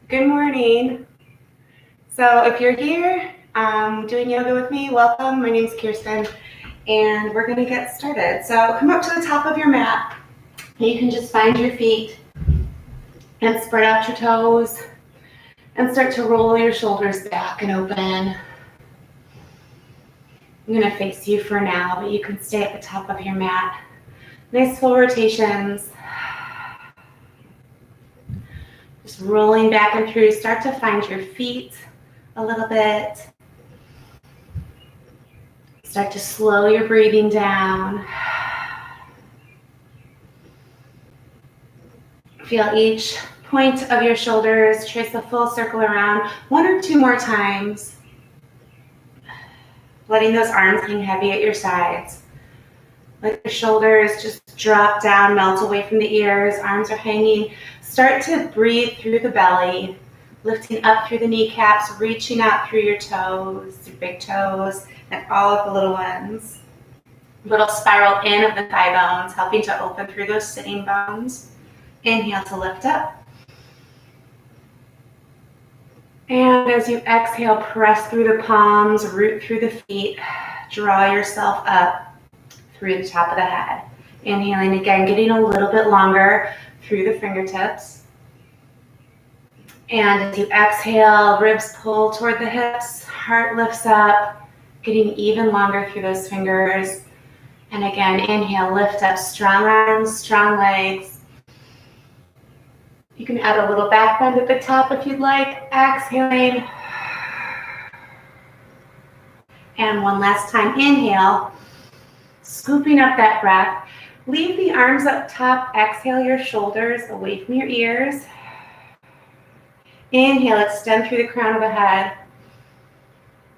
Good morning. So if you're here doing yoga with me, welcome. My name's Kirsten, and we're going to get started. So come up to the top of your mat. You can just find your feet and spread out your toes and start to roll your shoulders back and open. I'm going to face you for now, but you can stay at the top of your mat. Nice full rotations. Just rolling back and through. Start to find your feet a little bit. Start to slow your breathing down. Feel each point of your shoulders. Trace a full circle around 1 or 2 more times. Letting those arms hang heavy at your sides. Let your shoulders just drop down, melt away from the ears. Arms are hanging. Start to breathe through the belly, lifting up through the kneecaps, reaching out through your toes, your big toes, and all of the little ones. Little spiral in of the thigh bones, helping to open through those sitting bones. Inhale to lift up. And as you exhale, press through the palms, root through the feet, draw yourself up through the top of the head. Inhaling again, getting a little bit longer through the fingertips. And as you exhale, ribs pull toward the hips, heart lifts up, getting even longer through those fingers. And again, inhale, lift up, strong arms, strong legs. You can add a little back bend at the top if you'd like. Exhaling. And one last time, inhale. Scooping up that breath. Leave the arms up top. Exhale your shoulders away from your ears. Inhale, extend through the crown of the head.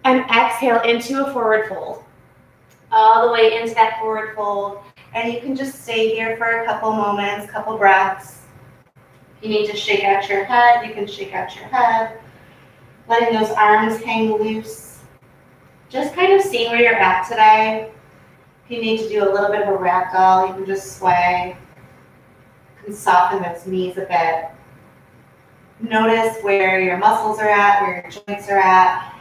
And exhale into a forward fold. All the way into that forward fold. And you can just stay here for a couple moments, couple breaths. If you need to shake out your head, you can shake out your head. Letting those arms hang loose. Just kind of seeing where you're at today. If you need to do a little bit of a ragdoll, you can just sway. You can soften those knees a bit. Notice where your muscles are at, where your joints are at.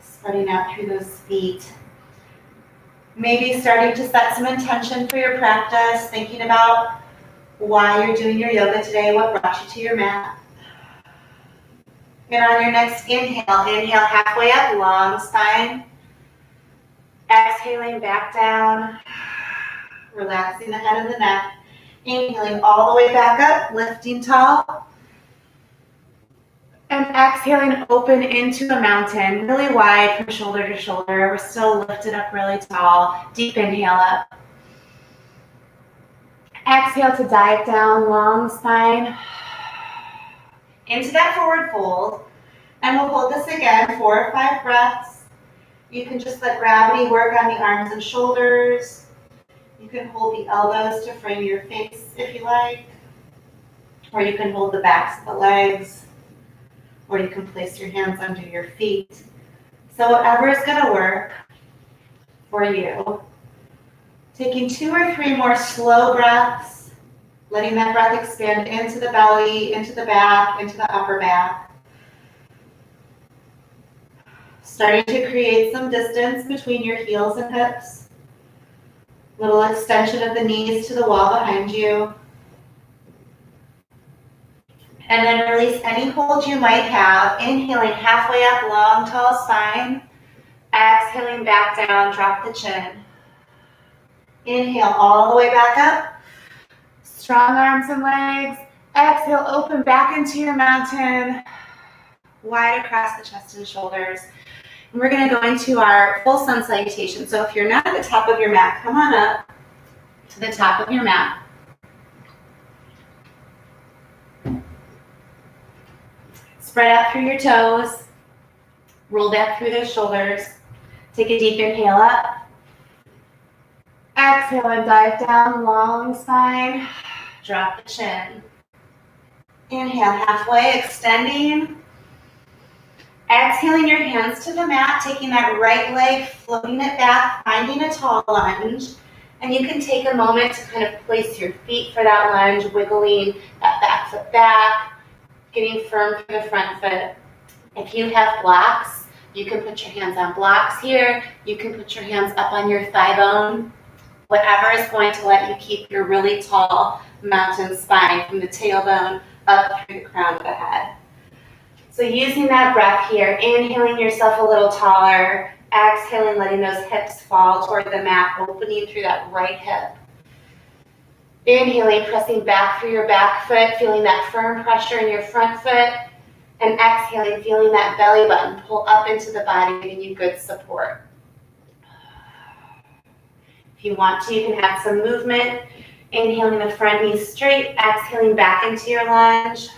Spreading out through those feet. Maybe starting to set some intention for your practice, thinking about why you're doing your yoga today, what brought you to your mat. And on your next inhale, inhale halfway up, long spine. Exhaling back down, relaxing the head and the neck. Inhaling all the way back up, lifting tall. And exhaling open into a mountain, really wide from shoulder to shoulder. We're still lifted up really tall. Deep inhale up. Exhale to dive down, long spine. Into that forward fold. And we'll hold this again, 4 or 5 breaths. You can just let gravity work on the arms and shoulders. You can hold the elbows to frame your face if you like. Or you can hold the backs of the legs. Or you can place your hands under your feet. So whatever is going to work for you. Taking 2 or 3 more slow breaths. Letting that breath expand into the belly, into the back, into the upper back. Starting to create some distance between your heels and hips. Little extension of the knees to the wall behind you. And then release any hold you might have. Inhaling halfway up, long, tall spine. Exhaling back down, drop the chin. Inhale all the way back up. Strong arms and legs. Exhale, open back into your mountain. Wide across the chest and shoulders. And we're going to go into our full sun salutation. So if you're not at the top of your mat, come on up to the top of your mat. Spread out through your toes. Roll back through those shoulders. Take a deep inhale up. Exhale and dive down, long spine. Drop the chin. Inhale halfway, extending. Exhaling your hands to the mat, taking that right leg, floating it back, finding a tall lunge. And you can take a moment to kind of place your feet for that lunge, wiggling that back foot back, getting firm for the front foot. If you have blocks, you can put your hands on blocks here. You can put your hands up on your thigh bone. Whatever is going to let you keep your really tall mountain spine from the tailbone up through the crown of the head. So using that breath here, inhaling yourself a little taller, exhaling, letting those hips fall toward the mat, opening through that right hip. Inhaling, pressing back through your back foot, feeling that firm pressure in your front foot, and exhaling, feeling that belly button pull up into the body, giving you good support. If you want to, you can add some movement. Inhaling the front knee straight, exhaling back into your lunge.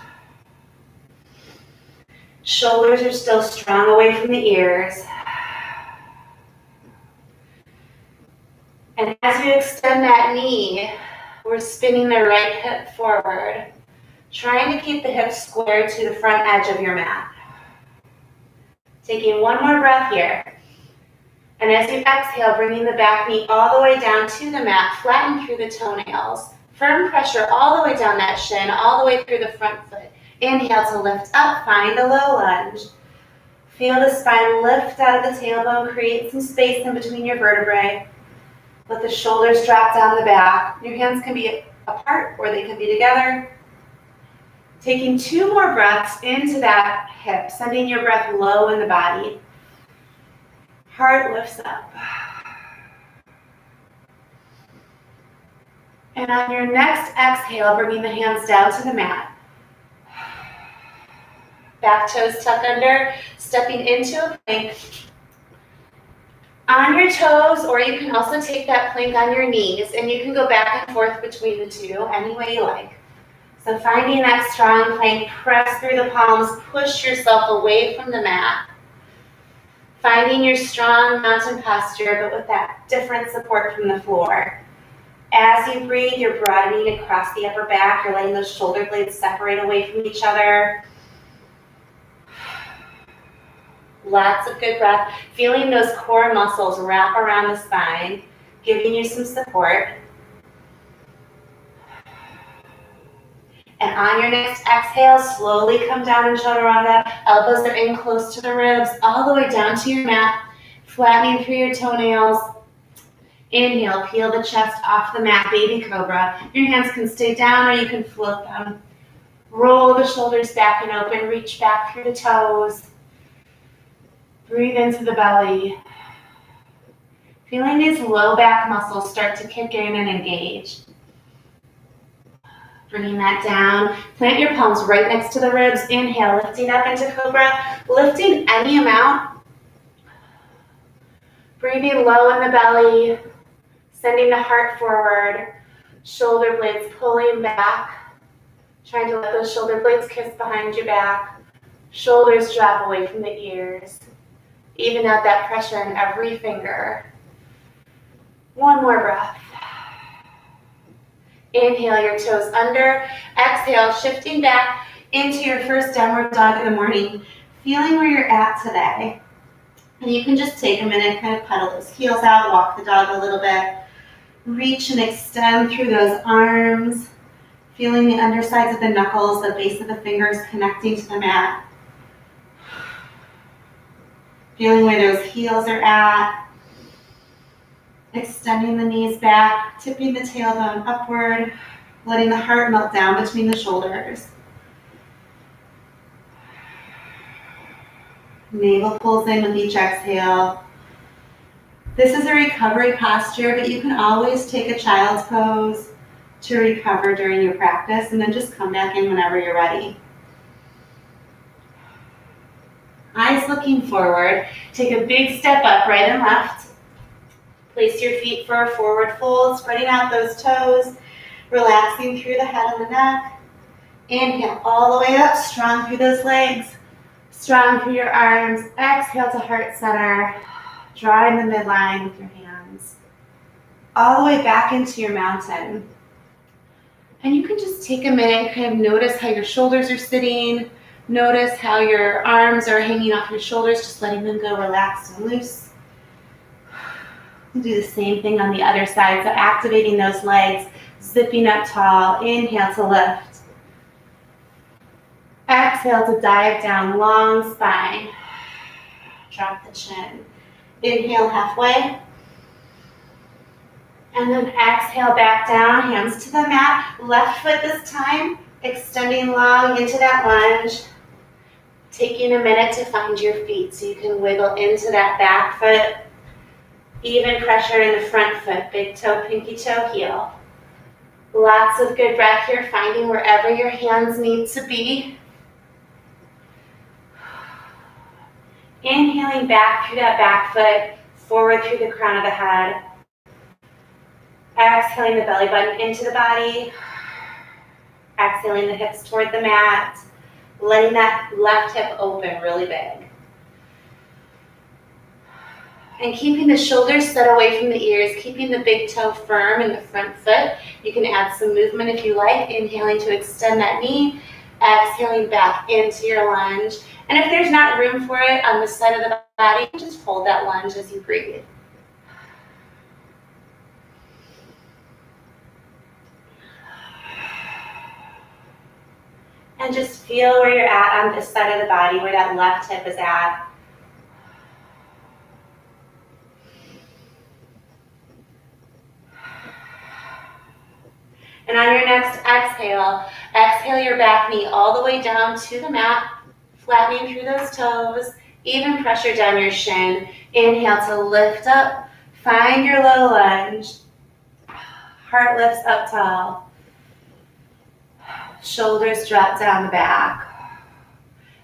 Shoulders are still strong away from the ears. And as you extend that knee, we're spinning the right hip forward, trying to keep the hips square to the front edge of your mat. Taking one more breath here. And as you exhale, bringing the back knee all the way down to the mat, flatten through the toenails. Firm pressure all the way down that shin, all the way through the front foot. Inhale to lift up, find a low lunge. Feel the spine lift out of the tailbone, create some space in between your vertebrae. Let the shoulders drop down the back. Your hands can be apart or they can be together. Taking 2 more breaths into that hip, sending your breath low in the body. Heart lifts up. And on your next exhale, bringing the hands down to the mat. Back toes tuck under, stepping into a plank. On your toes, or you can also take that plank on your knees, and you can go back and forth between the two, any way you like. So finding that strong plank, press through the palms, push yourself away from the mat. Finding your strong mountain posture, but with that different support from the floor. As you breathe, you're broadening across the upper back. You're letting those shoulder blades separate away from each other. Lots of good breath. Feeling those core muscles wrap around the spine, giving you some support. And on your next exhale, slowly come down in Chaturanga. Elbows are in close to the ribs, all the way down to your mat, flattening through your toenails. Inhale, peel the chest off the mat, baby cobra. Your hands can stay down or you can float them. Roll the shoulders back and open, reach back through the toes. Breathe into the belly. Feeling these low back muscles start to kick in and engage. Bringing that down. Plant your palms right next to the ribs. Inhale, lifting up into cobra. Lifting any amount. Breathing low in the belly. Sending the heart forward. Shoulder blades pulling back. Trying to let those shoulder blades kiss behind your back. Shoulders drop away from the ears. Even out that pressure in every finger. One more breath. Inhale your toes under. Exhale, shifting back into your first downward dog in the morning. Feeling where you're at today. And you can just take a minute, kind of pedal those heels out, walk the dog a little bit. Reach and extend through those arms. Feeling the undersides of the knuckles, the base of the fingers connecting to the mat. Feeling where those heels are at. Extending the knees back, tipping the tailbone upward, letting the heart melt down between the shoulders. Navel pulls in with each exhale. This is a recovery posture, but you can always take a child's pose to recover during your practice, and then just come back in whenever you're ready. Eyes looking forward. Take a big step up, right and left. Place your feet for a forward fold, spreading out those toes, relaxing through the head and the neck. Inhale all the way up, strong through those legs, strong through your arms. Exhale to heart center, drawing the midline with your hands. All the way back into your mountain. And you can just take a minute and kind of notice how your shoulders are sitting. Notice how your arms are hanging off your shoulders, just letting them go relaxed and loose. Do the same thing on the other side. So activating those legs, zipping up tall. Inhale to lift. Exhale to dive down, long spine. Drop the chin. Inhale halfway. And then exhale back down, hands to the mat. Left foot this time, extending long into that lunge. Taking a minute to find your feet so you can wiggle into that back foot. Even pressure in the front foot, big toe, pinky toe, heel. Lots of good breath here, finding wherever your hands need to be. Inhaling back through that back foot, forward through the crown of the head. Exhaling the belly button into the body. Exhaling the hips toward the mat. Letting that left hip open really big. And keeping the shoulders set away from the ears, keeping the big toe firm in the front foot. You can add some movement if you like. Inhaling to extend that knee. Exhaling back into your lunge. And if there's not room for it on the side of the body, just hold that lunge as you breathe. And just feel where you're at on this side of the body, where that left hip is at. And on your next exhale, exhale your back knee all the way down to the mat, flattening through those toes, even pressure down your shin. Inhale to lift up, find your low lunge. Heart lifts up tall. Shoulders drop down the back.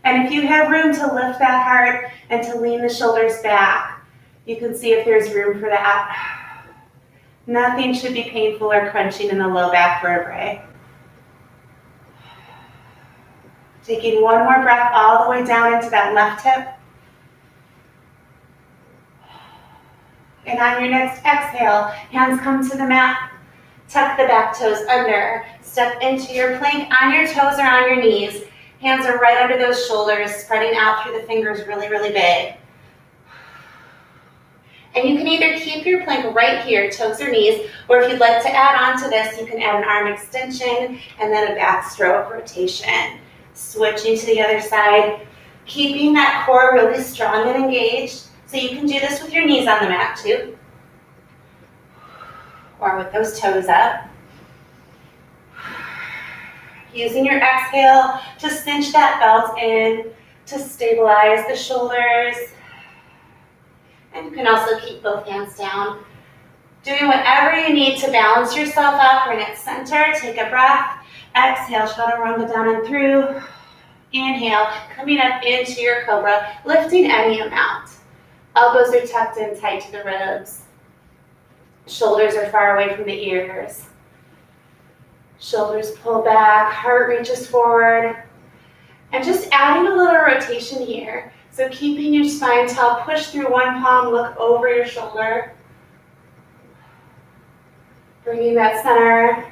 And if you have room to lift that heart and to lean the shoulders back, you can see if there's room for that. Nothing should be painful or crunching in the low back vertebrae. Taking one more breath all the way down into that left hip. And on your next exhale, hands come to the mat. Tuck the back toes under. Step into your plank on your toes or on your knees. Hands are right under those shoulders, spreading out through the fingers really, really big. And you can either keep your plank right here, toes or knees, or if you'd like to add on to this, you can add an arm extension and then a backstroke rotation. Switching to the other side, keeping that core really strong and engaged. So you can do this with your knees on the mat too, or with those toes up. Using your exhale to cinch that belt in, to stabilize the shoulders. And you can also keep both hands down. Doing whatever you need to balance yourself out, bring it center, take a breath. Exhale, chaturanga down and through. Inhale, coming up into your cobra, lifting any amount. Elbows are tucked in tight to the ribs. Shoulders are far away from the ears. Shoulders pull back, heart reaches forward. And just adding a little rotation here. So keeping your spine tall, push through one palm, look over your shoulder. Bringing that center.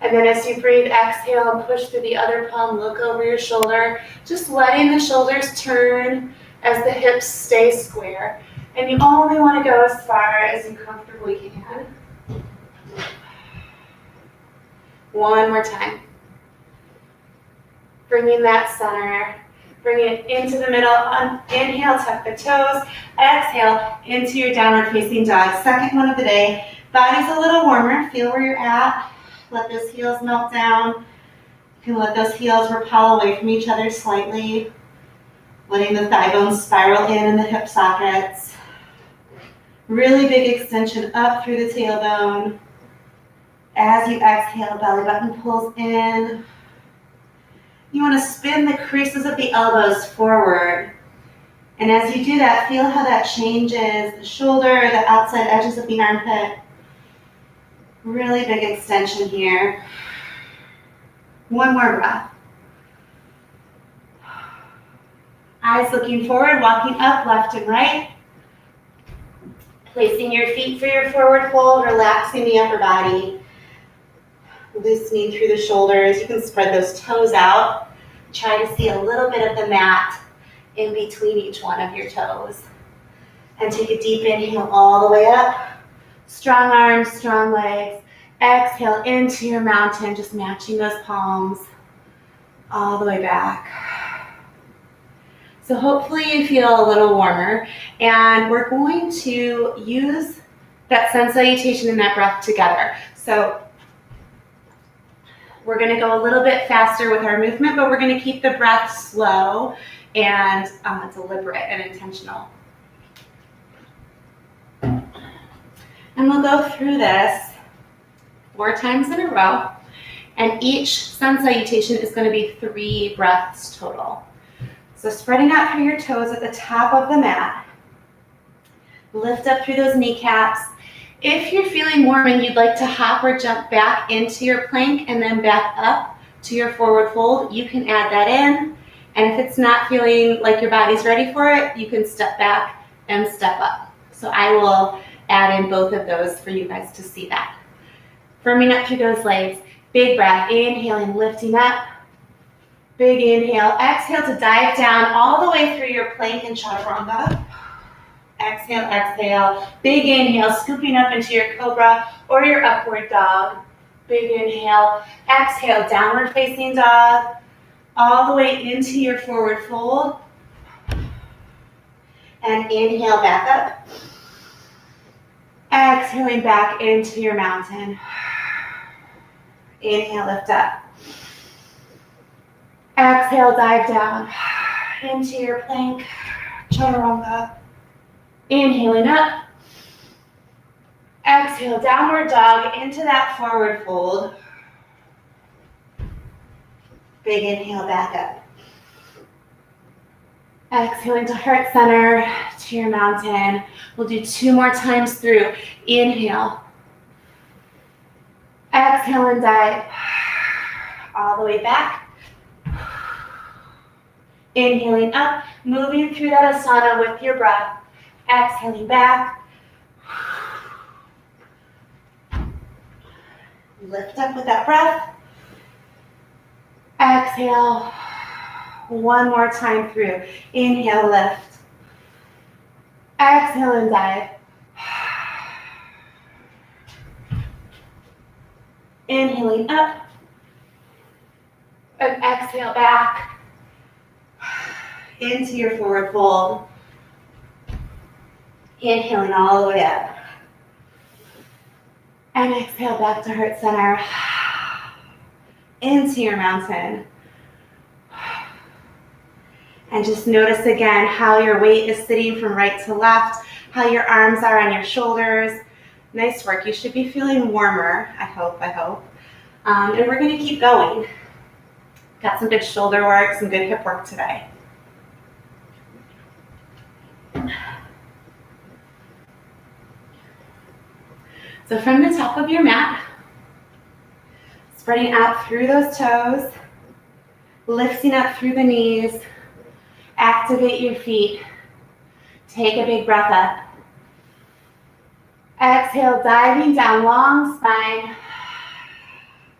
And then as you breathe, exhale and push through the other palm, look over your shoulder. Just letting the shoulders turn as the hips stay square. And you only want to go as far as you comfortably can. One more time. Bringing that center. Bring it into the middle. Inhale, tuck the toes. Exhale, into your downward facing dog. Second one of the day. Body's a little warmer. Feel where you're at. Let those heels melt down. You can let those heels repel away from each other slightly. Letting the thigh bones spiral in the hip sockets. Really big extension up through the tailbone. As you exhale, belly button pulls in. You want to spin the creases of the elbows forward. And as you do that, feel how that changes the shoulder, the outside edges of the armpit. Really big extension here. One more breath. Eyes looking forward, walking up, left and right. Placing your feet for your forward fold, relaxing the upper body. Loosening through the shoulders. You can spread those toes out. Try to see a little bit of the mat in between each one of your toes. And take a deep inhale all the way up. Strong arms, strong legs. Exhale into your mountain, just matching those palms all the way back. So hopefully you feel a little warmer, and we're going to use that sun salutation and that breath together. So we're going to go a little bit faster with our movement, but we're going to keep the breath slow and deliberate and intentional. And we'll go through this 4 times in a row, and each sun salutation is going to be 3 breaths total. So spreading out through your toes at the top of the mat. Lift up through those kneecaps. If you're feeling warm and you'd like to hop or jump back into your plank and then back up to your forward fold, you can add that in. And if it's not feeling like your body's ready for it, you can step back and step up. So I will add in both of those for you guys to see that. Firming up through those legs. Big breath, inhaling, lifting up. Big inhale. Exhale to dive down all the way through your plank and chaturanga. Exhale, exhale. Big inhale, scooping up into your cobra or your upward dog. Big inhale. Exhale, downward facing dog. All the way into your forward fold. And inhale back up. Exhaling back into your mountain. Inhale, lift up. Exhale, dive down into your plank, chaturanga. Inhaling up. Exhale, downward dog into that forward fold. Big inhale, back up. Exhaling to heart center, to your mountain. We'll do 2 more times through. Inhale. Exhale and dive. All the way back. Inhaling up, moving through that asana with your breath. Exhaling back. Lift up with that breath. Exhale. 1 more time through. Inhale, lift. Exhale and dive. Inhaling up. And exhale back. Into your forward fold. Inhaling all the way up. And exhale back to heart center. Into your mountain. And just notice again how your weight is sitting from right to left, how your arms are on your shoulders. Nice work. You should be feeling warmer, I hope. And we're going to keep going. Got some good shoulder work, some good hip work today. So from the top of your mat, spreading out through those toes, lifting up through the knees, activate your feet. Take a big breath up. Exhale, diving down, long spine.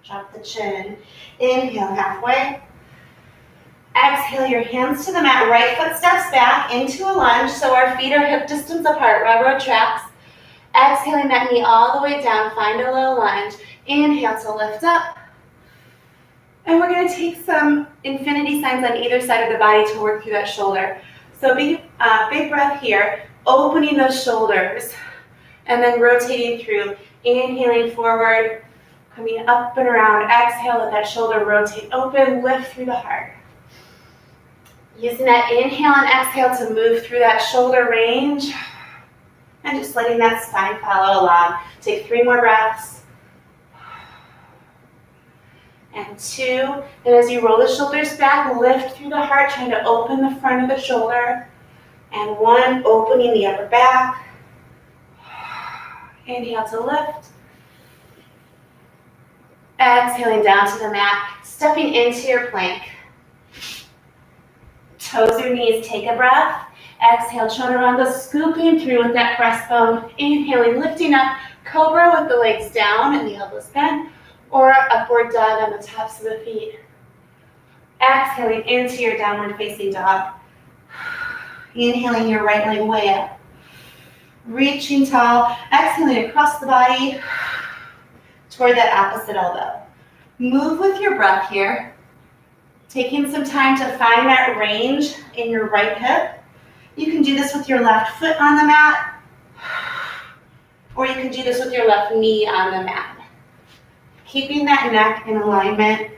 Drop the chin. Inhale, halfway. Exhale, your hands to the mat. Right foot steps back into a lunge, so our feet are hip distance apart, railroad tracks. Exhaling that knee all the way down, find a low lunge. Inhale to lift up. And we're going to take some infinity signs on either side of the body to work through that shoulder. So big breath here, opening those shoulders, and then rotating through. Inhaling forward, coming up and around. Exhale, let that shoulder rotate open, lift through the heart. Using that inhale and exhale to move through that shoulder range. And just letting that spine follow along. Take 3 more breaths. And 2. And as you roll the shoulders back, lift through the heart, trying to open the front of the shoulder. And 1, opening the upper back. Inhale to lift. Exhaling down to the mat, stepping into your plank. Toes or knees, take a breath. Exhale, chaturanga, scooping through with that breastbone. Inhaling, lifting up, cobra with the legs down and the elbows bent, or upward dog on the tops of the feet. Exhaling into your downward facing dog. Inhaling your right leg way up. Reaching tall, exhaling across the body toward that opposite elbow. Move with your breath here, taking some time to find that range in your right hip. You can do this with your left foot on the mat, or you can do this with your left knee on the mat. Keeping that neck in alignment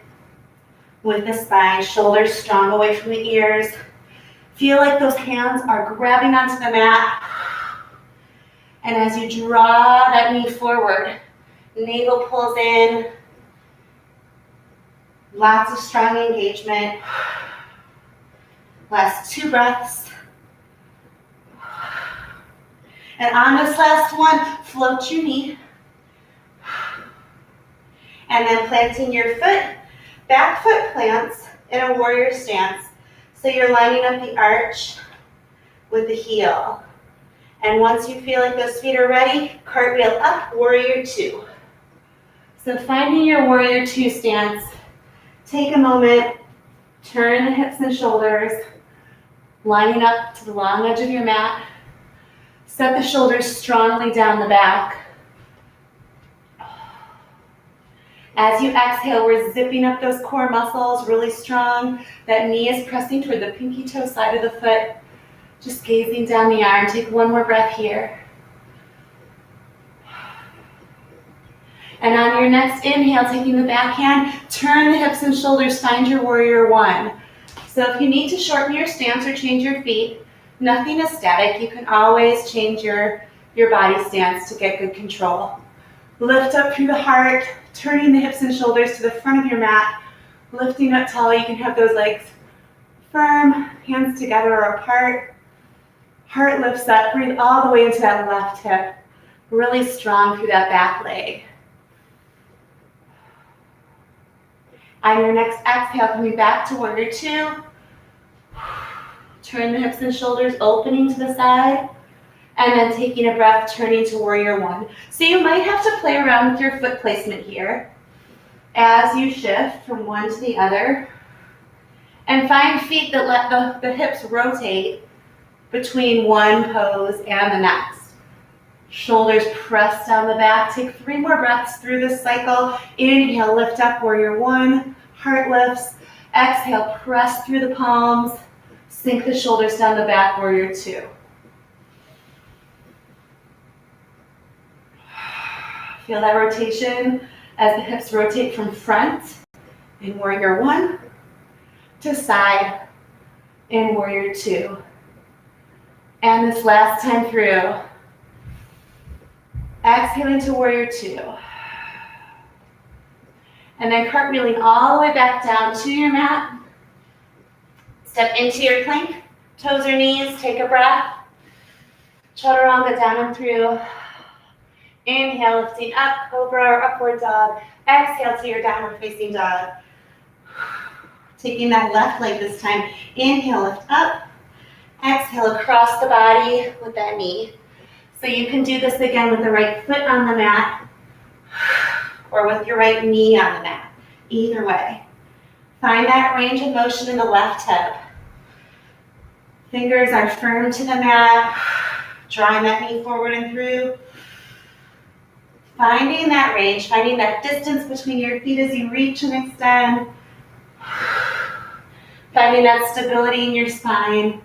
with the spine, shoulders strong away from the ears. Feel like those hands are grabbing onto the mat. And as you draw that knee forward, navel pulls in. Lots of strong engagement. Last 2 breaths. And on this last one, float your knee. And then planting your foot, back foot plants in a warrior stance. So you're lining up the arch with the heel. And once you feel like those feet are ready, cartwheel up, warrior 2. So finding your warrior 2 stance, take a moment, turn the hips and shoulders, lining up to the long edge of your mat. Set the shoulders strongly down the back. As you exhale, we're zipping up those core muscles really strong. That knee is pressing toward the pinky toe side of the foot. Just gazing down the arm. Take one more breath here. And on your next inhale, taking the back hand, turn the hips and shoulders, find your warrior 1. So if you need to shorten your stance or change your feet, nothing is static. You can always change your body stance to get good control. Lift up through the heart, turning the hips and shoulders to the front of your mat, lifting up tall. You can have those legs firm, hands together or apart. Heart lifts up, breathe all the way into that left hip, really strong through that back leg. On your next exhale, coming back to warrior 2, turn the hips and shoulders, opening to the side, and then taking a breath, turning to warrior 1. So you might have to play around with your foot placement here as you shift from one to the other, and find feet that let the hips rotate between one pose and the next. Shoulders press down the back. Take 3 more breaths through this cycle. Inhale, lift up, warrior 1. Heart lifts. Exhale, press through the palms. Sink the shoulders down the back, warrior 2. Feel that rotation as the hips rotate from front in warrior 1 to side in warrior 2. And this last time through, exhaling to warrior 2. And then cartwheeling all the way back down to your mat. Step into your plank, toes or knees, take a breath. Chaturanga down and through. Inhale, lifting up, cobra or upward dog. Exhale to your downward facing dog. Taking that left leg this time. Inhale, lift up. Exhale across the body with that knee. So you can do this again with the right foot on the mat or with your right knee on the mat. Either way. Find that range of motion in the left hip. Fingers are firm to the mat. Drawing that knee forward and through. Finding that range, finding that distance between your feet as you reach and extend. Finding that stability in your spine.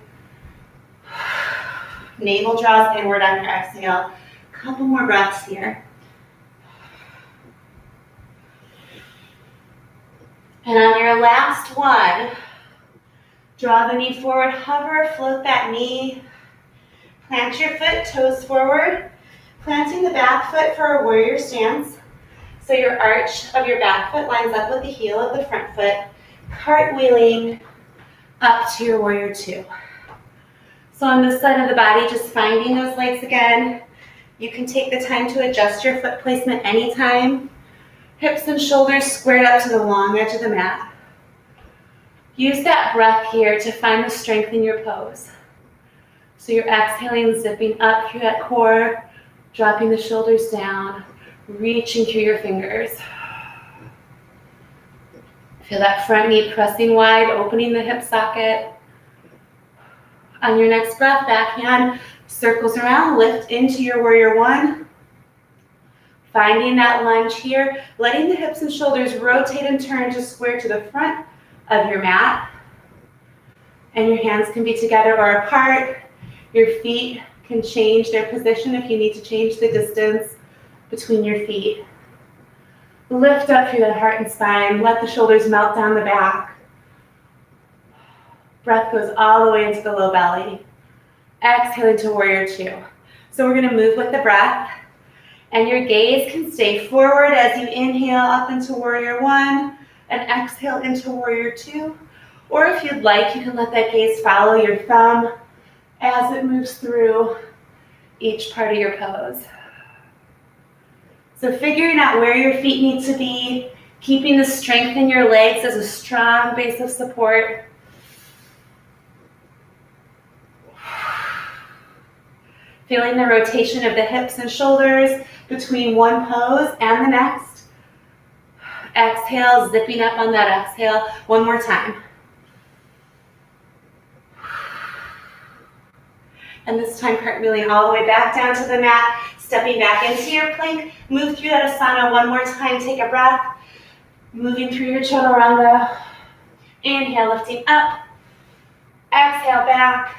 Navel draws inward on your exhale. Couple more breaths here. And on your last one, draw the knee forward, hover, float that knee. Plant your foot, toes forward. Planting the back foot for a warrior stance. So your arch of your back foot lines up with the heel of the front foot. Cartwheeling up to your warrior 2. So on this side of the body, just finding those legs again. You can take the time to adjust your foot placement anytime. Hips and shoulders squared up to the long edge of the mat. Use that breath here to find the strength in your pose. So you're exhaling, zipping up through that core, dropping the shoulders down, reaching through your fingers. Feel that front knee pressing wide, opening the hip socket. On your next breath, back hand Circles around, lift into your warrior one. Finding that lunge here, letting the hips and shoulders rotate and turn to square to the front of your mat. And your hands can be together or apart. Your feet can change their position if you need to change the distance between your feet. Lift up through the heart and spine. Let the shoulders melt down the back. Breath goes all the way into the low belly. Exhale into warrior two. So we're going to move with the breath. And your gaze can stay forward as you inhale up into warrior one and exhale into warrior two. Or if you'd like, you can let that gaze follow your thumb as it moves through each part of your pose. So figuring out where your feet need to be, keeping the strength in your legs as a strong base of support. Feeling the rotation of the hips and shoulders between one pose and the next. Exhale, zipping up on that exhale. One more time. And this time cartwheeling all the way back down to the mat, stepping back into your plank. Move through that asana one more time. Take a breath. Moving through your chaturanga. Inhale, lifting up. Exhale, back.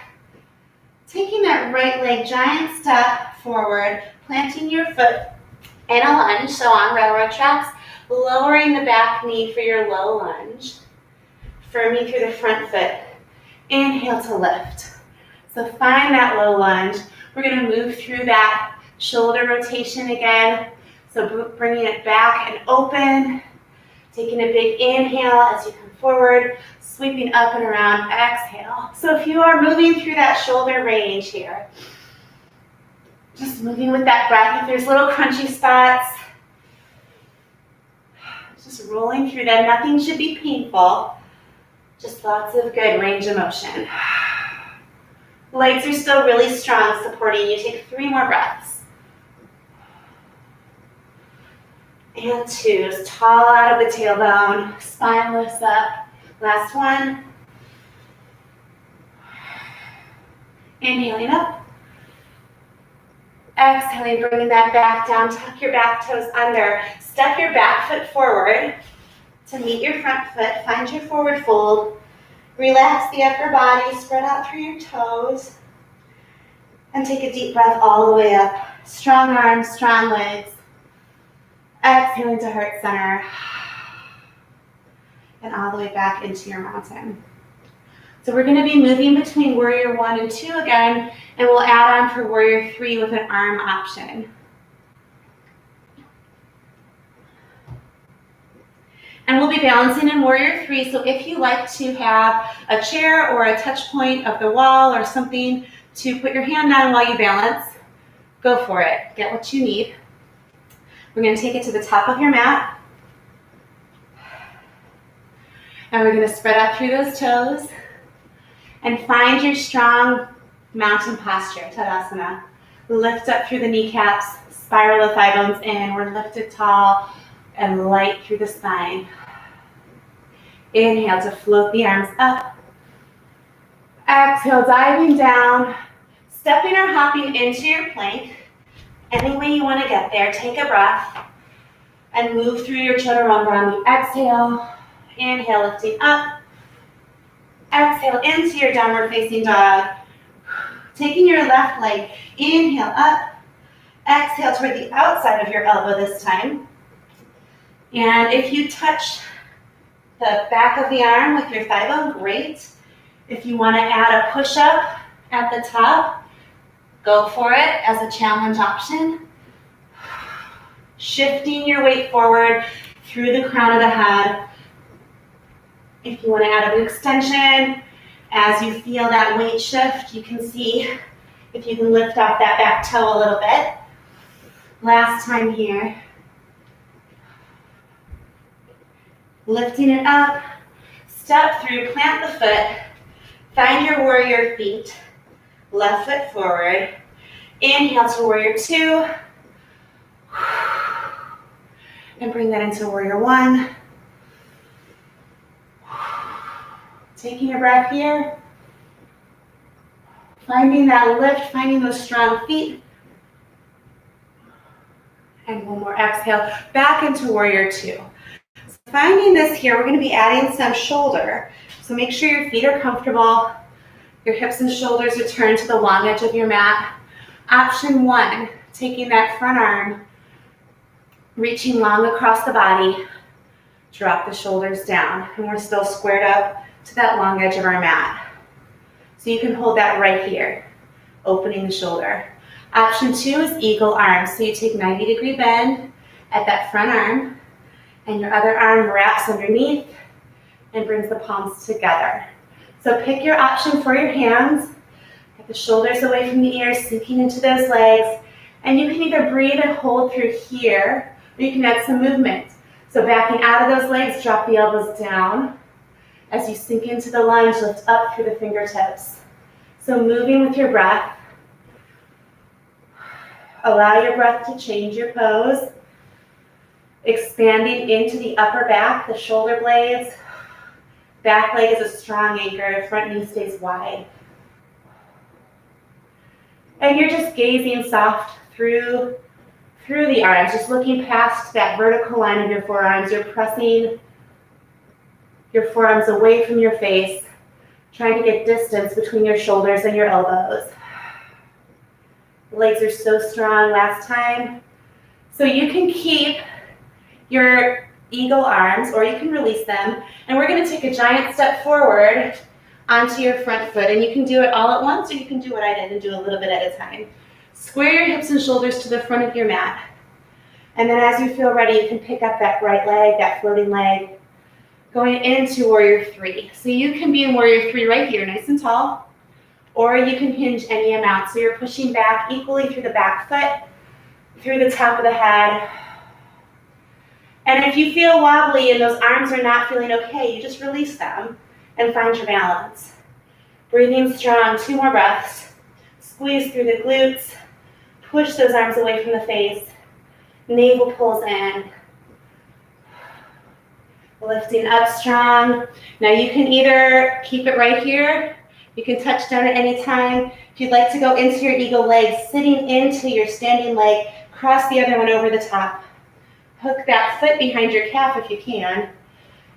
Taking that right leg giant step forward, planting your foot in a lunge, so on railroad tracks, lowering the back knee for your low lunge. Firming through the front foot. Inhale to lift. So find that low lunge. We're going to move through that shoulder rotation again. So bringing it back and open. Taking a big inhale as you come forward. Sweeping up and around. Exhale. So if you are moving through that shoulder range here, just moving with that breath. If there's little crunchy spots, just rolling through them. Nothing should be painful. Just lots of good range of motion. Legs are still really strong, supporting you. Take 3 more breaths. And 2. Just tall out of the tailbone. Spine lifts up. Last one. Inhaling up. Exhaling, bringing that back down. Tuck your back toes under. Step your back foot forward to meet your front foot. Find your forward fold. Relax the upper body, spread out through your toes, and take a deep breath all the way up. Strong arms, strong legs. Exhaling to heart center, and all the way back into your mountain. So we're going to be moving between warrior 1 and 2 again, and we'll add on for warrior 3 with an arm option. And we'll be balancing in warrior 3, so if you like to have a chair or a touch point of the wall or something to put your hand on while you balance, go for it. Get what you need. We're going to take it to the top of your mat. And we're going to spread out through those toes and find your strong mountain posture, Tadasana. Lift up through the kneecaps, spiral the thigh bones in. We're lifted tall and light through the spine. Inhale to float the arms up. Exhale, diving down, stepping or hopping into your plank. Any way you want to get there, take a breath and move through your chaturanga on the exhale. Inhale, lifting up. Exhale into your downward facing dog. Taking your left leg, inhale up. Exhale toward the outside of your elbow this time. And if you touch the back of the arm with your thigh bone, great. If you want to add a push-up at the top, go for it as a challenge option. Shifting your weight forward through the crown of the head. If you want to add an extension, as you feel that weight shift, you can see if you can lift off that back toe a little bit. Last time here. Lifting it up, step through, plant the foot, find your warrior feet, left foot forward, inhale to warrior 2, and bring that into warrior 1. Taking a breath here, Finding that lift, finding those strong feet. And one more exhale, back into warrior two. So finding this here, we're going to be adding some shoulder. So make sure your feet are comfortable. Your hips and shoulders are turned to the long edge of your mat. Option one, taking that front arm, reaching long across the body, drop the shoulders down, and we're still squared up to that long edge of our mat. So you can hold that right here, opening the shoulder. Option two is eagle arms. So you take 90-degree bend at that front arm, and your other arm wraps underneath and brings the palms together. So pick your option for your hands. Get the shoulders away from the ears, sinking into those legs. And you can either breathe and hold through here, or you can add some movement. So backing out of those legs, drop the elbows down. As you sink into the lunge, lift up through the fingertips. So moving with your breath. Allow your breath to change your pose. Expanding into the upper back, the shoulder blades. Back leg is a strong anchor, front knee stays wide. And you're just gazing soft through the arms, just looking past that vertical line of your forearms. You're pressing your forearms away from your face, trying to get distance between your shoulders and your elbows. The legs are so strong last time. So you can keep your eagle arms, or you can release them. And we're going to take a giant step forward onto your front foot. And you can do it all at once, or you can do what I did and do a little bit at a time. Square your hips and shoulders to the front of your mat. And then as you feel ready, you can pick up that right leg, that floating leg, going into warrior three. So you can be in warrior three right here, nice and tall, or you can hinge any amount. So you're pushing back equally through the back foot, through the top of the head. And if you feel wobbly and those arms are not feeling okay, you just release them and find your balance. Breathing strong, 2 more breaths. Squeeze through the glutes, push those arms away from the face. Navel pulls in. Lifting up strong. Now you can either keep it right here, you can touch down at any time. If you'd like to go into your eagle leg, sitting into your standing leg, cross the other one over the top. Hook that foot behind your calf if you can.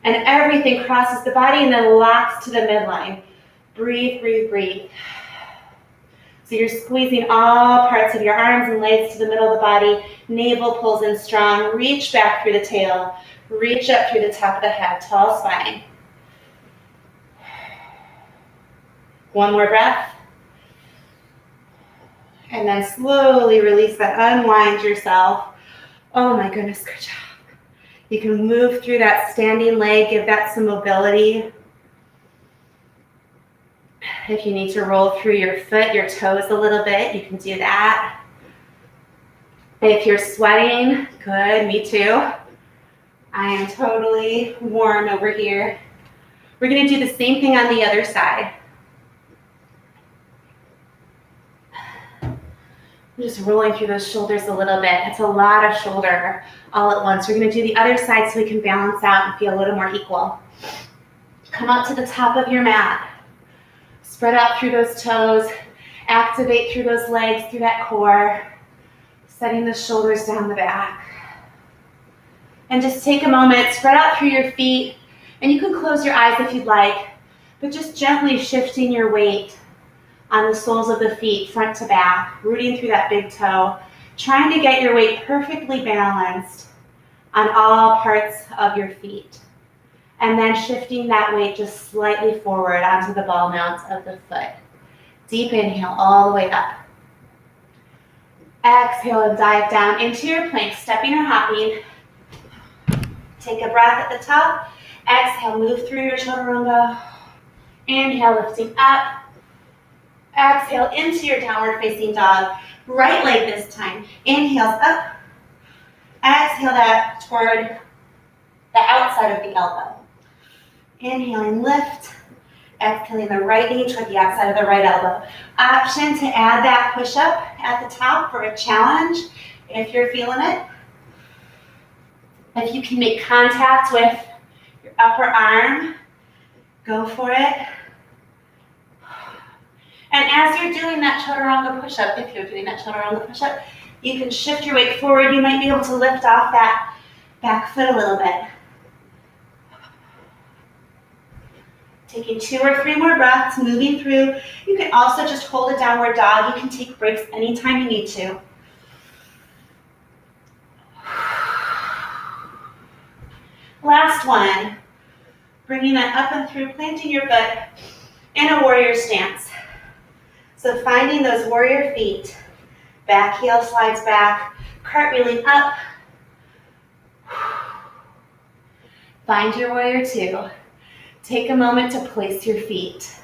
And everything crosses the body and then locks to the midline. Breathe, breathe, breathe. So you're squeezing all parts of your arms and legs to the middle of the body. Navel pulls in strong. Reach back through the tail. Reach up through the top of the head. Tall spine. 1 more breath. And then slowly release that. Unwind yourself. Oh my goodness, good job. You can move through that standing leg. Give that some mobility. If you need to roll through your foot, your toes a little bit, you can do that. If you're sweating, good, me too. I am totally warm over here. We're going to do the same thing on the other side. I'm just rolling through those shoulders a little bit. It's a lot of shoulder all at once. We're going to do the other side so we can balance out and feel a little more equal. Come up to the top of your mat. Spread out through those toes. Activate through those legs, through that core. Setting the shoulders down the back. And just take a moment, spread out through your feet. And you can close your eyes if you'd like, but just gently shifting your weight on the soles of the feet, front to back, rooting through that big toe, trying to get your weight perfectly balanced on all parts of your feet. And then shifting that weight just slightly forward onto the ball mount of the foot. Deep inhale all the way up. Exhale and dive down into your plank, stepping or hopping. Take a breath at the top. Exhale, move through your chaturanga. Inhale, lifting up. Exhale into your downward facing dog. Right leg this time. Inhales up. Exhale that toward the outside of the elbow. Inhaling, lift. Exhaling the right knee toward the outside of the right elbow. Option to add that push-up at the top for a challenge if you're feeling it. If you can make contact with your upper arm, go for it. And as you're doing that chaturanga push-up, if you're doing that chaturanga push-up, you can shift your weight forward. You might be able to lift off that back foot a little bit. Taking 2 or 3 more breaths, moving through. You can also just hold a downward dog. You can take breaks anytime you need to. Last one. Bringing that up and through, planting your foot in a warrior stance. So finding those warrior feet. Back heel slides back, cartwheeling up. Find your warrior 2. Take a moment to place your feet.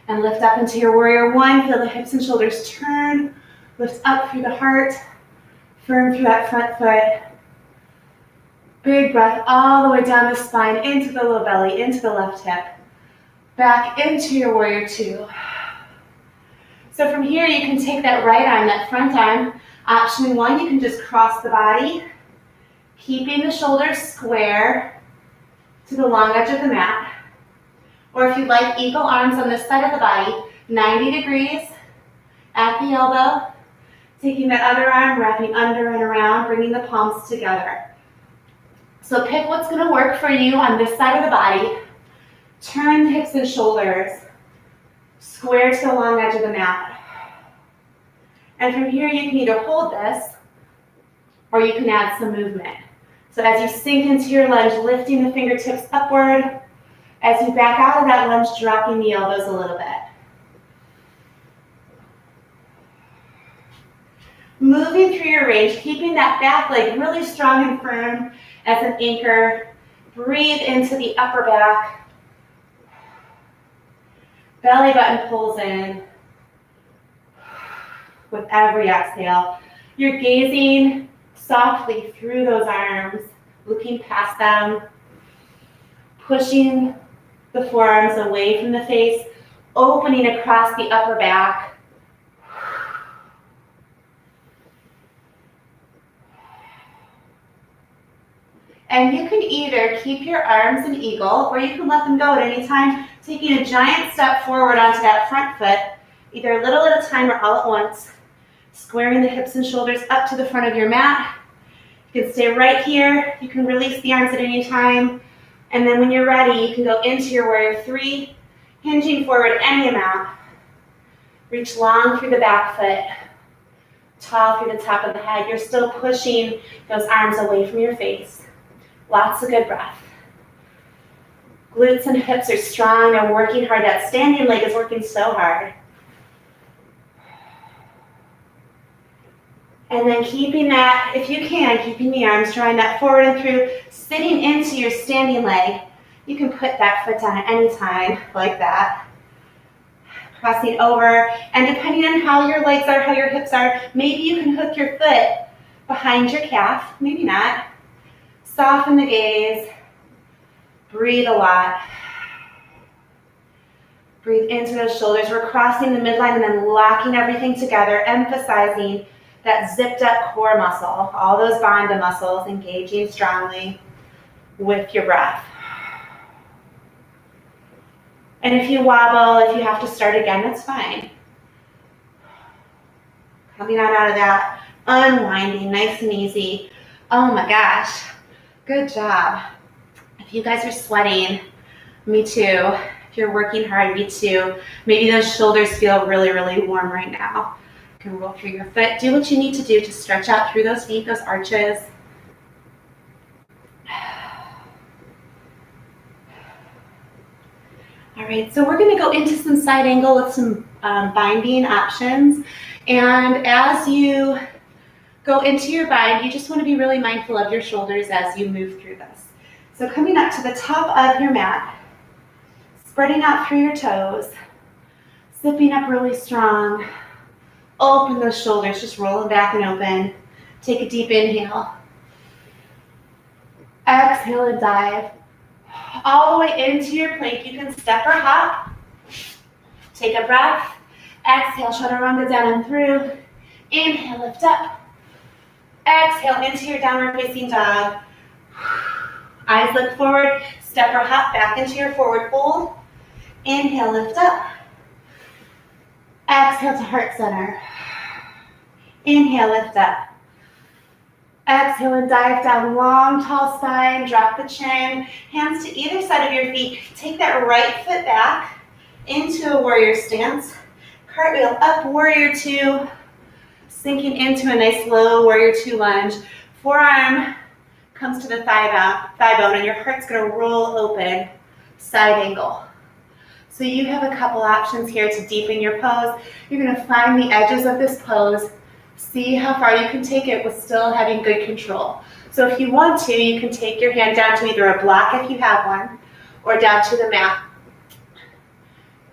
And lift up into your warrior 1. Feel the hips and shoulders turn. Lift up through the heart. Firm through that front foot. Big breath all the way down the spine, into the low belly, into the left hip. Back into your warrior 2. So from here, you can take that right arm, that front arm. Option 1, you can just cross the body, keeping the shoulders square to the long edge of the mat. Or if you'd like, eagle arms on this side of the body, 90 degrees at the elbow. Taking that other arm, wrapping under and around, bringing the palms together. So pick what's going to work for you on this side of the body. Turn the hips and shoulders square to the long edge of the mat. And from here, you can either hold this or you can add some movement. So as you sink into your lunge, lifting the fingertips upward. As you back out of that lunge, dropping the elbows a little bit. Moving through your range, keeping that back leg really strong and firm as an anchor. Breathe into the upper back. Belly button pulls in with every exhale. You're gazing softly through those arms, looking past them, pushing the forearms away from the face, opening across the upper back. And you can either keep your arms in eagle or you can let them go at any time, taking a giant step forward onto that front foot, either a little at a time or all at once, squaring the hips and shoulders up to the front of your mat. You can stay right here. You can release the arms at any time. And then when you're ready, you can go into your warrior 3, hinging forward any amount. Reach long through the back foot, tall through the top of the head. You're still pushing those arms away from your face. Lots of good breath. Glutes and hips are strong and working hard. That standing leg is working so hard. And then keeping that, if you can, keeping the arms, drawing that forward and through, sitting into your standing leg. You can put that foot down at any time, like that. Crossing over, and depending on how your legs are, how your hips are, maybe you can hook your foot behind your calf, maybe not. Soften the gaze. Breathe a lot. Breathe into those shoulders. We're crossing the midline and then locking everything together, emphasizing that zipped up core muscle, all those bandha muscles engaging strongly with your breath. And if you wobble, if you have to start again, that's fine. Coming on out of that, unwinding, nice and easy. Oh my gosh, good job. If you guys are sweating, me too. If you're working hard, me too. Maybe those shoulders feel really, really warm right now. You can roll through your foot. Do what you need to do to stretch out through those feet, those arches. All right, so we're going to go into some side angle with some binding options. And as you go into your bind, you just want to be really mindful of your shoulders as you move through this. So coming up to the top of your mat, spreading out through your toes, zipping up really strong. Open those shoulders, just roll them back and open. Take a deep inhale. Exhale and dive. All the way into your plank. You can step or hop. Take a breath. Exhale, chaturanga down and through. Inhale, lift up. Exhale into your downward facing dog. Eyes look forward. Step or hop back into your forward fold. Inhale, lift up. Exhale to heart center. Inhale, lift up. Exhale and dive down, long, tall spine, drop the chin, hands to either side of your feet. Take that right foot back into a warrior stance. Cartwheel up, warrior two, sinking into a nice low warrior two lunge. Forearm comes to the thigh bone, and your heart's gonna roll open, side angle. So you have a couple options here to deepen your pose. You're gonna find the edges of this pose. See how far you can take it with still having good control. So if you want to, you can take your hand down to either a block if you have one, or down to the mat.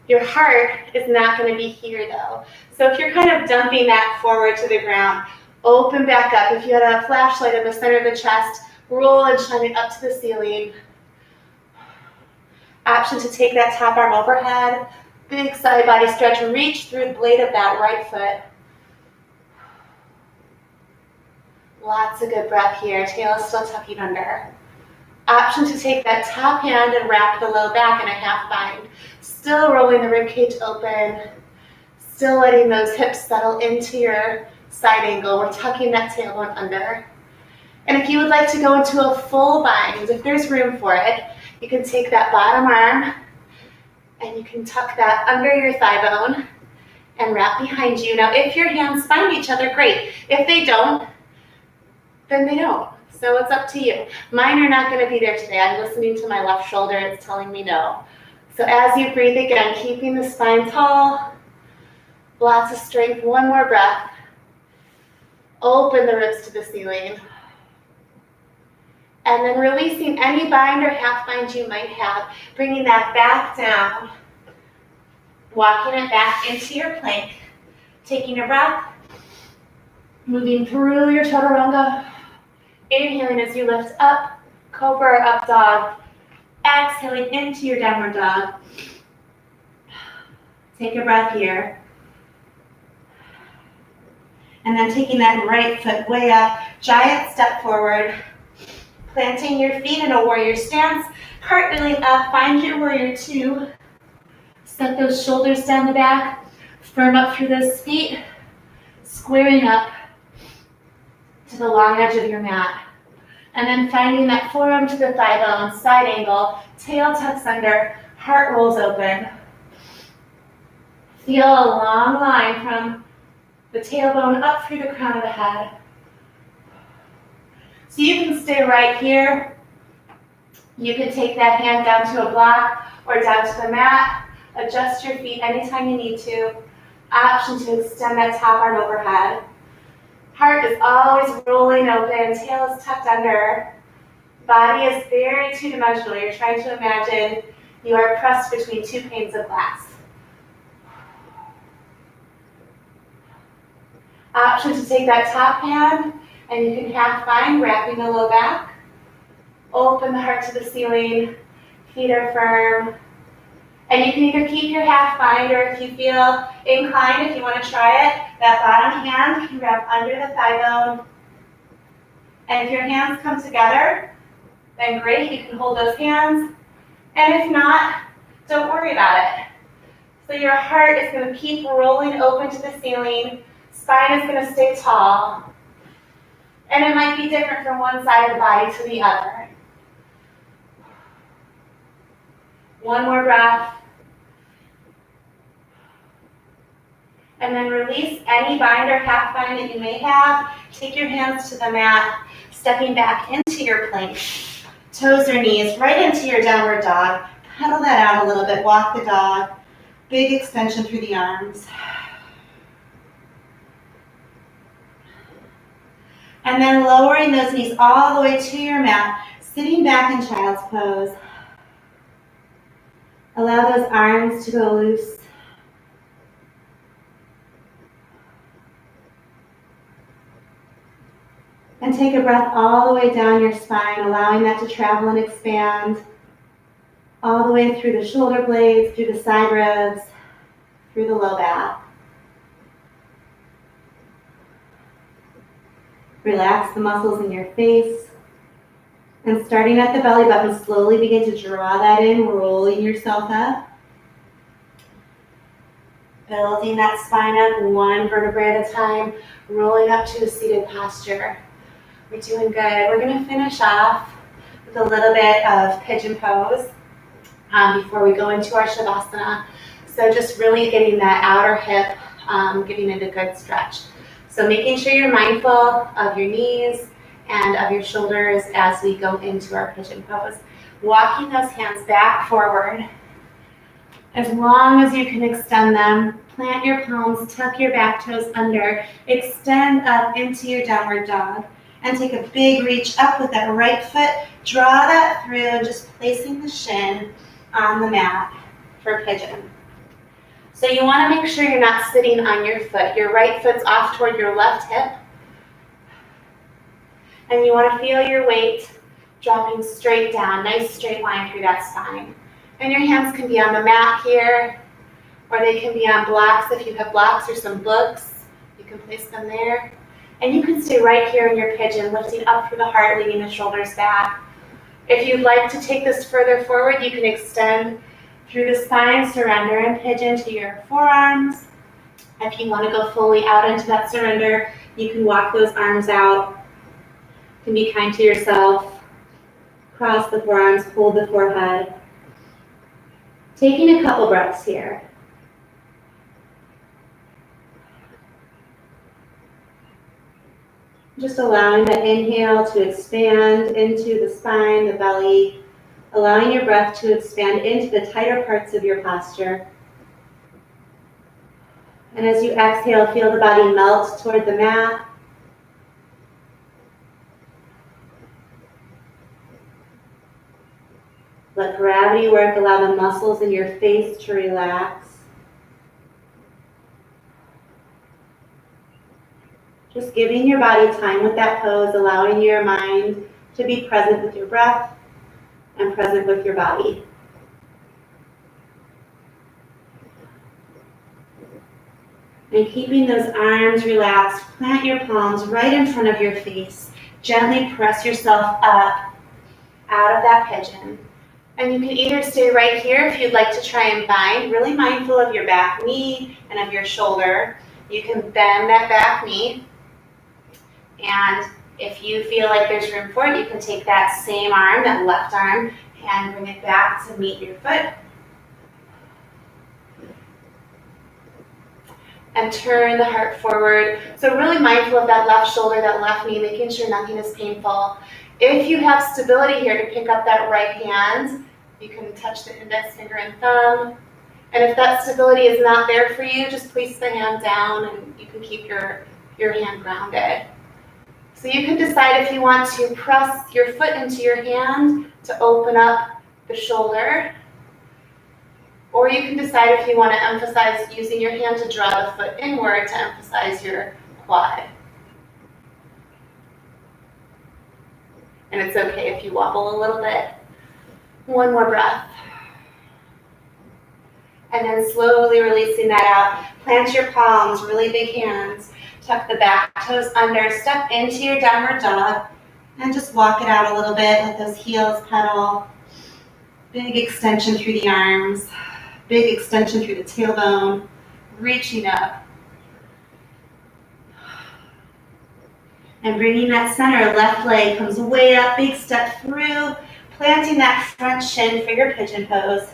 Your heart is not going to be here though. So if you're kind of dumping that forward to the ground, open back up. If you had a flashlight in the center of the chest, roll and shine it up to the ceiling. Option to take that top arm overhead, big side body stretch, reach through the blade of that right foot. Lots of good breath here. Tail is still tucking under. Option to take that top hand and wrap the low back in a half bind. Still rolling the ribcage open. Still letting those hips settle into your side angle. We're tucking that tailbone under. And if you would like to go into a full bind, if there's room for it, you can take that bottom arm and you can tuck that under your thigh bone and wrap behind you. Now, if your hands find each other, great. If they don't, then they don't. So it's up to you. Mine are not going to be there today. I'm listening to my left shoulder. It's telling me no. So as you breathe again, keeping the spine tall, lots of strength. One more breath. Open the ribs to the ceiling. And then releasing any bind or half bind you might have, bringing that back down, walking it back into your plank, taking a breath, moving through your chaturanga. Inhaling as you lift up, cobra or up dog. Exhaling into your downward dog. Take a breath here. And then taking that right foot way up, giant step forward. Planting your feet in a warrior stance. Cartwheeling up, find your warrior two. Set those shoulders down the back. Firm up through those feet. Squaring up to the long edge of your mat. And then finding that forearm to the thigh bone, side angle, tail tucks under, heart rolls open. Feel a long line from the tailbone up through the crown of the head. So you can stay right here. You can take that hand down to a block or down to the mat. Adjust your feet anytime you need to. Option to extend that top arm overhead. Heart is always rolling open, tail is tucked under. Body is very two-dimensional. You're trying to imagine you are pressed between two panes of glass. Option to take that top hand and you can half bind, wrapping the low back. Open the heart to the ceiling, feet are firm. And you can either keep your half bind, or if you feel inclined, if you want to try it, that bottom hand can wrap under the thigh bone. And if your hands come together, then great, you can hold those hands. And if not, don't worry about it. So your heart is going to keep rolling open to the ceiling. Spine is going to stay tall. And it might be different from one side of the body to the other. One more breath. And then release any bind or half bind that you may have. Take your hands to the mat, stepping back into your plank. Toes or knees right into your downward dog. Pedal that out a little bit, walk the dog. Big extension through the arms. And then lowering those knees all the way to your mat, sitting back in child's pose. Allow those arms to go loose. And take a breath all the way down your spine, allowing that to travel and expand all the way through the shoulder blades, through the side ribs, through the low back. Relax the muscles in your face. And starting at the belly button, slowly begin to draw that in, rolling yourself up. Building that spine up one vertebrae at a time, rolling up to a seated posture. We're doing good. We're going to finish off with a little bit of pigeon pose before we go into our Shavasana. So just really getting that outer hip, giving it a good stretch. So making sure you're mindful of your knees and of your shoulders as we go into our pigeon pose. Walking those hands back forward. As long as you can extend them, plant your palms, tuck your back toes under, extend up into your downward dog, and take a big reach up with that right foot. Draw that through and just placing the shin on the mat for pigeon. So you want to make sure you're not sitting on your foot. Your right foot's off toward your left hip. And you want to feel your weight dropping straight down, nice straight line through that spine. And your hands can be on the mat here, or they can be on blocks. If you have blocks or some books, you can place them there. And you can stay right here in your pigeon, lifting up through the heart, leaning the shoulders back. If you'd like to take this further forward, you can extend through the spine, surrender and pigeon to your forearms. If you want to go fully out into that surrender, you can walk those arms out. You can be kind to yourself. Cross the forearms, hold the forehead. Taking a couple breaths here. Just allowing the inhale to expand into the spine, the belly, allowing your breath to expand into the tighter parts of your posture. And as you exhale, feel the body melt toward the mat. Let gravity work, allow the muscles in your face to relax. Just giving your body time with that pose, allowing your mind to be present with your breath and present with your body. And keeping those arms relaxed, plant your palms right in front of your face. Gently press yourself up out of that pigeon. And you can either stay right here if you'd like to try and bind, really mindful of your back knee and of your shoulder. You can bend that back knee. And if you feel like there's room for it, you can take that same arm, that left arm, and bring it back to meet your foot. And turn the heart forward. So really mindful of that left shoulder, that left knee, making sure nothing is painful. If you have stability here to pick up that right hand, you can touch the index finger and thumb. And if that stability is not there for you, just place the hand down and you can keep your hand grounded. So you can decide if you want to press your foot into your hand to open up the shoulder, or you can decide if you want to emphasize using your hand to draw the foot inward to emphasize your quad. And it's okay if you wobble a little bit. One more breath. And then slowly releasing that out. Plant your palms, really big hands. Tuck the back toes under, step into your downward dog, and just walk it out a little bit. Let those heels pedal. Big extension through the arms. Big extension through the tailbone. Reaching up. And bringing that center, left leg comes way up, big step through, planting that front shin for your pigeon pose.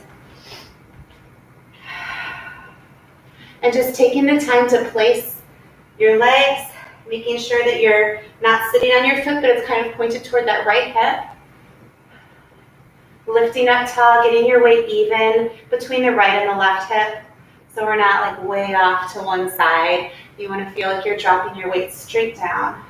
And just taking the time to place your legs, making sure that you're not sitting on your foot, but it's kind of pointed toward that right hip. Lifting up tall, getting your weight even between the right and the left hip. So we're not like way off to one side. You want to feel like you're dropping your weight straight down.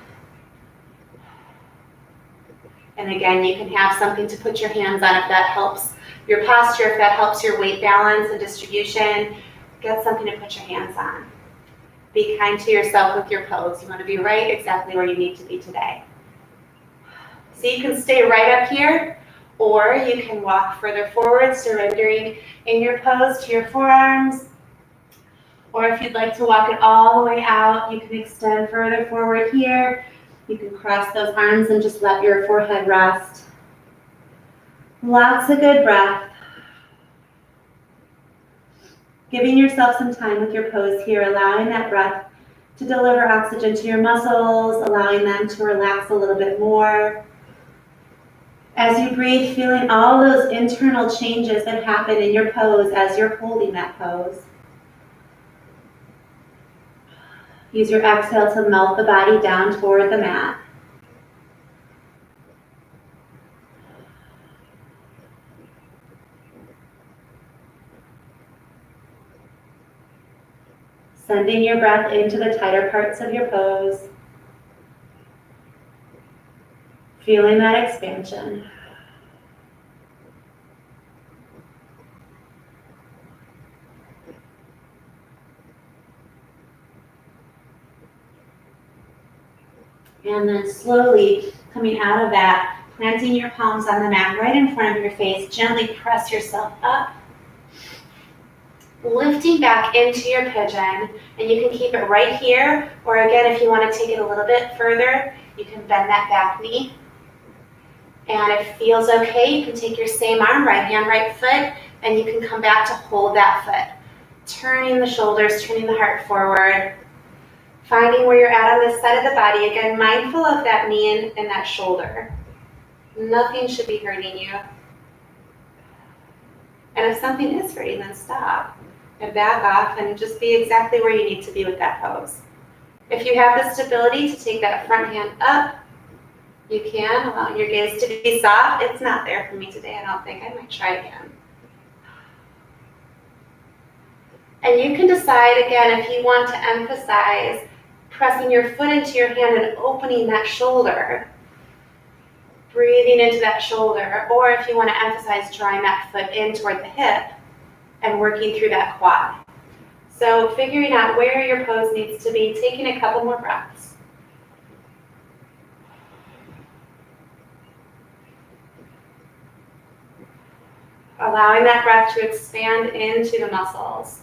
And again, you can have something to put your hands on if that helps your posture, if that helps your weight balance and distribution. Get something to put your hands on. Be kind to yourself with your pose. You want to be right exactly where you need to be today. So you can stay right up here, or you can walk further forward, surrendering in your pose to your forearms. Or if you'd like to walk it all the way out, you can extend further forward here. You can cross those arms and just let your forehead rest. Lots of good breath. Giving yourself some time with your pose here, allowing that breath to deliver oxygen to your muscles, allowing them to relax a little bit more. As you breathe, feeling all those internal changes that happen in your pose as you're holding that pose. Use your exhale to melt the body down toward the mat. Sending your breath into the tighter parts of your pose. Feeling that expansion. And then slowly coming out of that, planting your palms on the mat right in front of your face, gently press yourself up. Lifting back into your pigeon, and you can keep it right here, or again, if you want to take it a little bit further, you can bend that back knee. And if it feels okay, you can take your same arm, right hand, right foot, and you can come back to hold that foot. Turning the shoulders, turning the heart forward. Finding where you're at on this side of the body. Again, mindful of that knee and that shoulder. Nothing should be hurting you. And if something is hurting, then stop and back off and just be exactly where you need to be with that pose. If you have the stability to take that front hand up, you can, allowing your gaze to be soft. It's not there for me today, I don't think. I might try again. And you can decide, again, if you want to emphasize pressing your foot into your hand and opening that shoulder, breathing into that shoulder, or if you want to emphasize drawing that foot in toward the hip and working through that quad. So figuring out where your pose needs to be, taking a couple more breaths. Allowing that breath to expand into the muscles.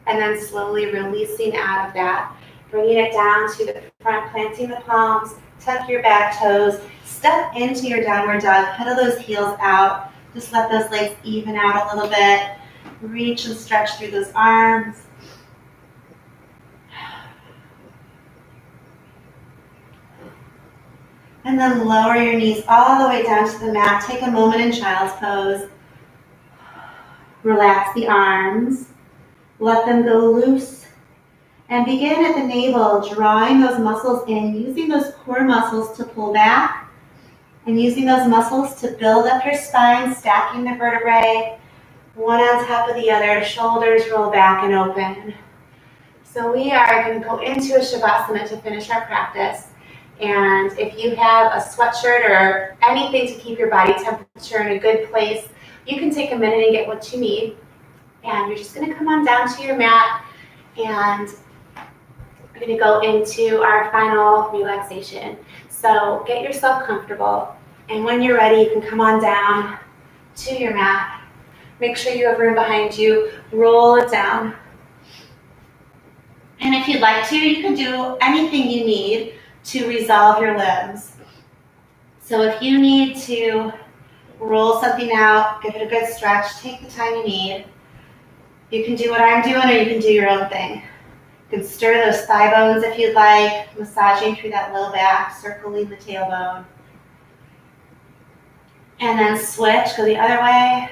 And then slowly releasing out of that, bringing it down to the front, planting the palms, tuck your back toes, step into your downward dog, pedal those heels out, just let those legs even out a little bit, reach and stretch through those arms. And then lower your knees all the way down to the mat, take a moment in child's pose, relax the arms, let them go loose. And begin at the navel, drawing those muscles in, using those core muscles to pull back, and using those muscles to build up your spine, stacking the vertebrae, one on top of the other, shoulders roll back and open. So we are going to go into a Shavasana to finish our practice. And if you have a sweatshirt or anything to keep your body temperature in a good place, you can take a minute and get what you need. And you're just going to come on down to your mat, and we're going to go into our final relaxation. So get yourself comfortable, and when you're ready, you can come on down to your mat. Make sure you have room behind you. Roll it down. And if you'd like to, you can do anything you need to resolve your limbs. So if you need to roll something out, give it a good stretch, take the time you need. You can do what I'm doing, or you can do your own thing. You can stir those thigh bones if you'd like, massaging through that low back, circling the tailbone. And then switch, go the other way.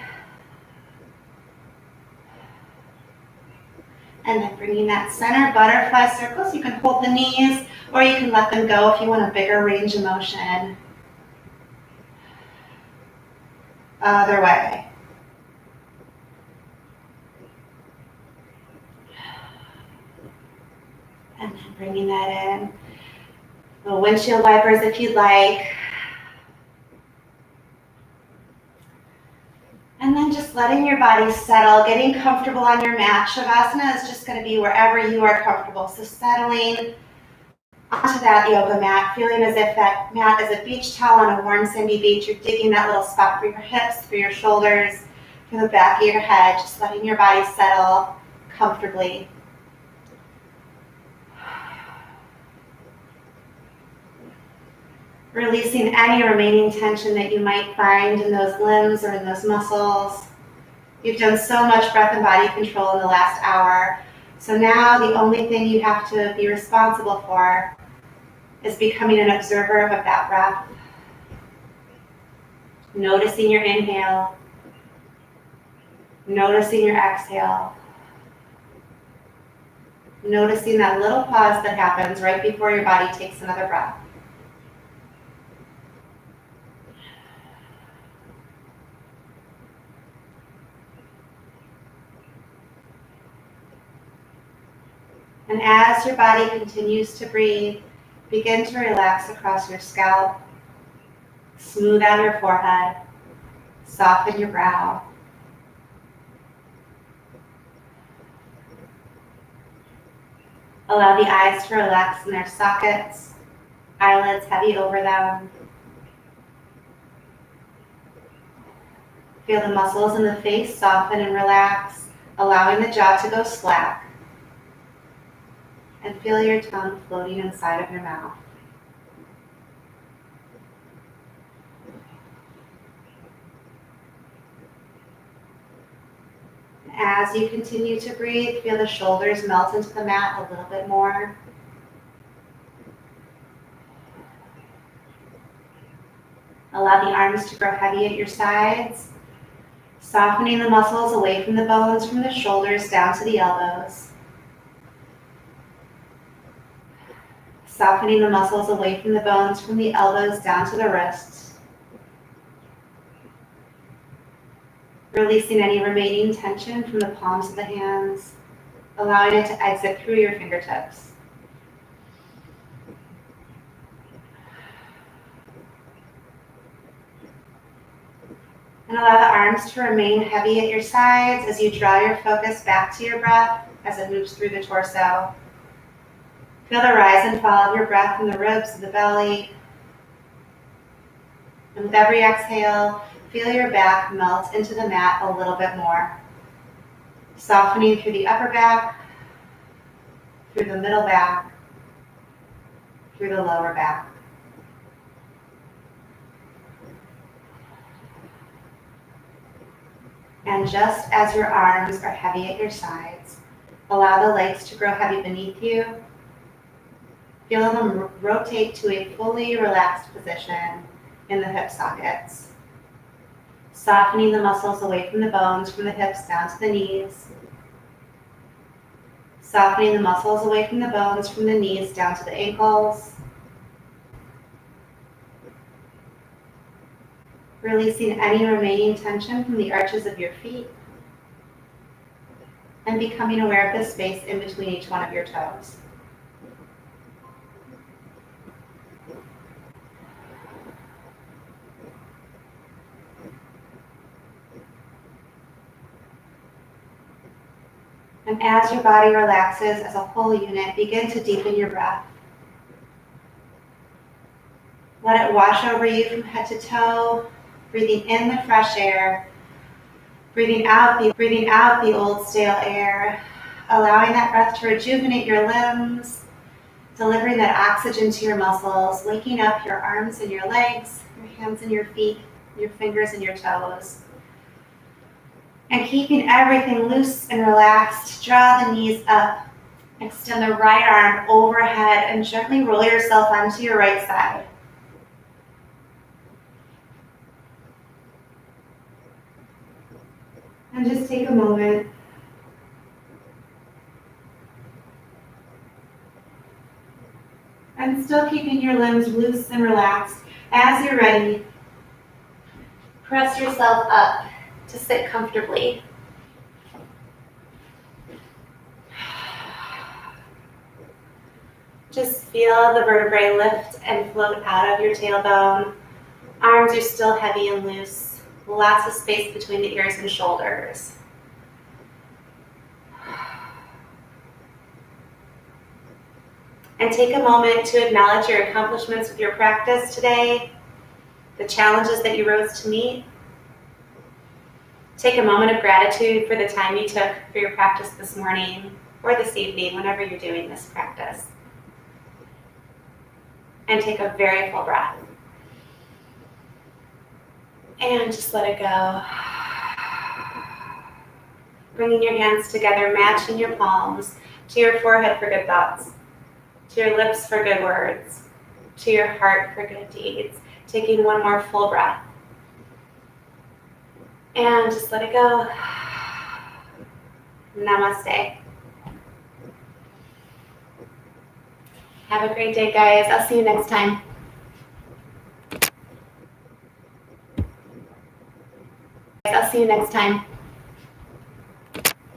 And then bringing that center butterfly circle, so you can hold the knees, or you can let them go if you want a bigger range of motion. Other way. And then bringing that in. Little windshield wipers if you'd like. And then just letting your body settle, getting comfortable on your mat. Shavasana is just going to be wherever you are comfortable. So settling onto that yoga mat, feeling as if that mat is a beach towel on a warm sandy beach. You're digging that little spot for your hips, for your shoulders, for the back of your head, just letting your body settle comfortably. Releasing any remaining tension that you might find in those limbs or in those muscles. You've done so much breath and body control in the last hour. So now the only thing you have to be responsible for is becoming an observer of that breath. Noticing your inhale. Noticing your exhale. Noticing that little pause that happens right before your body takes another breath. And as your body continues to breathe, begin to relax across your scalp, smooth out your forehead, soften your brow. Allow the eyes to relax in their sockets, eyelids heavy over them. Feel the muscles in the face soften and relax, allowing the jaw to go slack. And feel your tongue floating inside of your mouth. As you continue to breathe, feel the shoulders melt into the mat a little bit more. Allow the arms to grow heavy at your sides, softening the muscles away from the bones from the shoulders down to the elbows. Softening the muscles away from the bones from the elbows down to the wrists. Releasing any remaining tension from the palms of the hands, allowing it to exit through your fingertips. And allow the arms to remain heavy at your sides as you draw your focus back to your breath as it moves through the torso. Feel the rise and fall of your breath in the ribs of the belly. And with every exhale, feel your back melt into the mat a little bit more. Softening through the upper back, through the middle back, through the lower back. And just as your arms are heavy at your sides, allow the legs to grow heavy beneath you. Feel them rotate to a fully relaxed position in the hip sockets. Softening the muscles away from the bones from the hips down to the knees. Softening the muscles away from the bones from the knees down to the ankles. Releasing any remaining tension from the arches of your feet. And becoming aware of the space in between each one of your toes. And as your body relaxes as a whole unit, begin to deepen your breath. Let it wash over you from head to toe, breathing in the fresh air, breathing out the old stale air, allowing that breath to rejuvenate your limbs, delivering that oxygen to your muscles, waking up your arms and your legs, your hands and your feet, your fingers and your toes. And keeping everything loose and relaxed, draw the knees up, extend the right arm overhead, and gently roll yourself onto your right side. And just take a moment. And still keeping your limbs loose and relaxed. As you're ready, press yourself up to sit comfortably. Just feel the vertebrae lift and float out of your tailbone. Arms are still heavy and loose. Lots of space between the ears and shoulders. And take a moment to acknowledge your accomplishments with your practice today, the challenges that you rose to meet. Take a moment of gratitude for the time you took for your practice this morning or this evening, whenever you're doing this practice. And take a very full breath. And just let it go. Bringing your hands together, matching your palms to your forehead for good thoughts, to your lips for good words, to your heart for good deeds. Taking one more full breath. And just let it go. Namaste. Have a great day, guys. I'll see you next time. I'll see you next time.